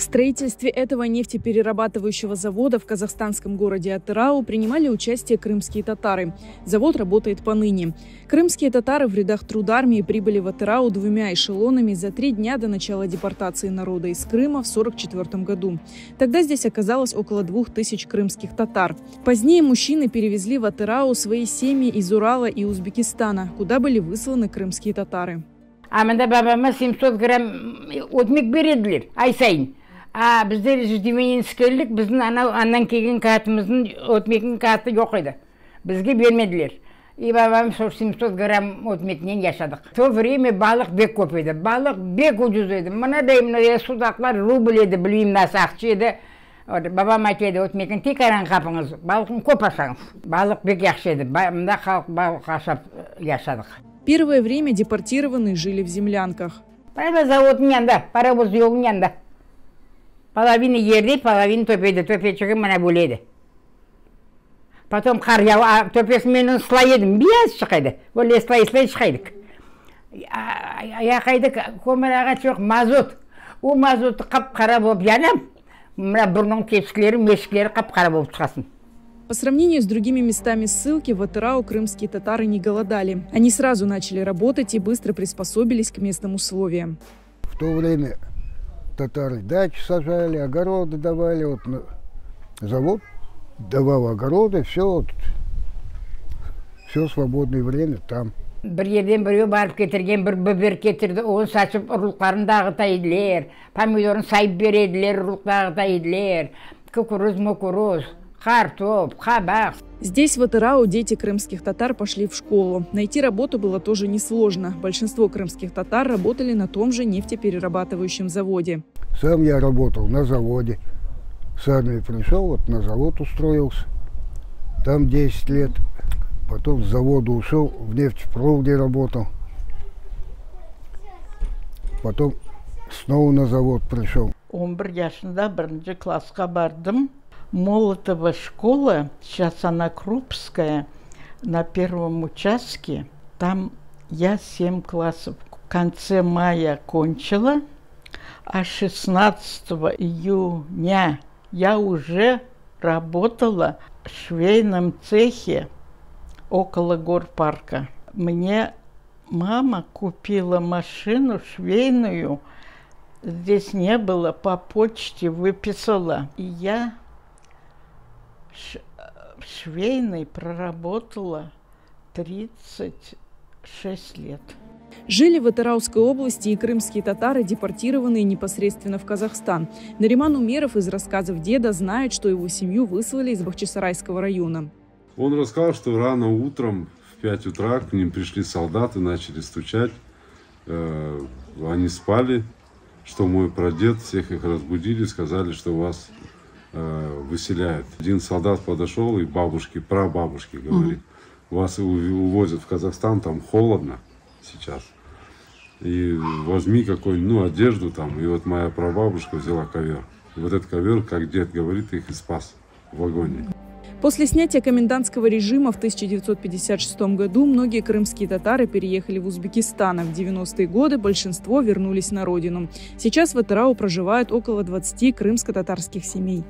строительстве этого нефтеперерабатывающего завода в казахстанском городе Атырау принимали участие крымские татары. Завод работает поныне. Крымские татары в рядах Трудармии прибыли в Атырау 2 эшелонами за 3 дня до начала депортации народа из Крыма в 1944 году. Тогда здесь оказалось около 2000 крымских татар. Позднее мужчины перевезли в Атырау свои семьи из Урала и Узбекистана, куда были высланы крымские татары. Аманда бабама 700 грамм отмек береділер, ай сайын. Біздер ждивенинскерлік, біздің аннан келген катымыздың отмектің каты жоқ еді. Бізге бермеділер. И бабам 700 грамм отмекінен яшадық. В то время балық бек көп еді. Балық бек ұжыз еді. Мынадай судақлар рубль еді, білмеймін насы ақшы еді. Бабам айтады, отмекін тек аран қапыңыз, балықын көп ашаңыз. Балық бек яқшы еді. Мында халық балық ашап яшадық. Первое время депортированные жили в землянках. Заводың янда, паровоз yoğun янда. Половина ерде, половина төпеді, төпечігі мына бөледі. Потом қар яу, төпесімен слай едім, бияз шықайды. Оле слай шықайдық. Яқайдық, көмір ағаш жоқ, мазут. О мазутты қап-қара болып янам. Мына бұрның тепсілері, мешкілері қап-қара болып шығасын. По сравнению с другими местами ссылки, в Атырау крымские татары не голодали. Они сразу начали работать и быстро приспособились к местным условиям. В то время татары дачи сажали, огороды давали. Вот завод давал огороды, все свободное время там. Bir yerden buraya barıp getirgen, bir biber getirdi, onu saçıp urluklarını dağıtaydılar. Pomidorunu sayıp verediler, urluk dağıtaydılar. Kukурuz, картоп, хабах. Здесь, в Атырау, дети крымских татар пошли в школу. Найти работу было тоже несложно. Большинство крымских татар работали на том же нефтеперерабатывающем заводе. Сам я работал на заводе. С армии пришел, вот на завод устроился. Там 10 лет. Потом с завода ушел, в нефтепроводе работал. Потом снова на завод пришел. 11 yaşında 1. классқа бардым. Молотова школа, сейчас она Крупская, на первом участке. Там я 7 классов в конце мая кончила, а 16 июня я уже работала в швейном цехе около горпарка. Мне мама купила машину швейную, здесь не было, по почте выписала. И я в швейной проработала 36 лет. Жили в Атырауской области и крымские татары, депортированные непосредственно в Казахстан. Нариман Умеров из рассказов деда знает, что его семью выслали из Бахчисарайского района. Он рассказал, что рано утром в 5 утра к ним пришли солдаты, начали стучать. Они спали, что мой прадед, всех их разбудили, сказали, что вас выселяют. Один солдат подошел и бабушке, прабабушке говорит, вас увозят в Казахстан, там холодно сейчас. И возьми какую-нибудь, одежду там. И вот моя прабабушка взяла ковер. И вот этот ковер, как дед говорит, их и спас в вагоне. После снятия комендантского режима в 1956 году многие крымские татары переехали в Узбекистан, а в 90-е годы большинство вернулись на родину. Сейчас в Атырау проживают около 20 крымско-татарских семей.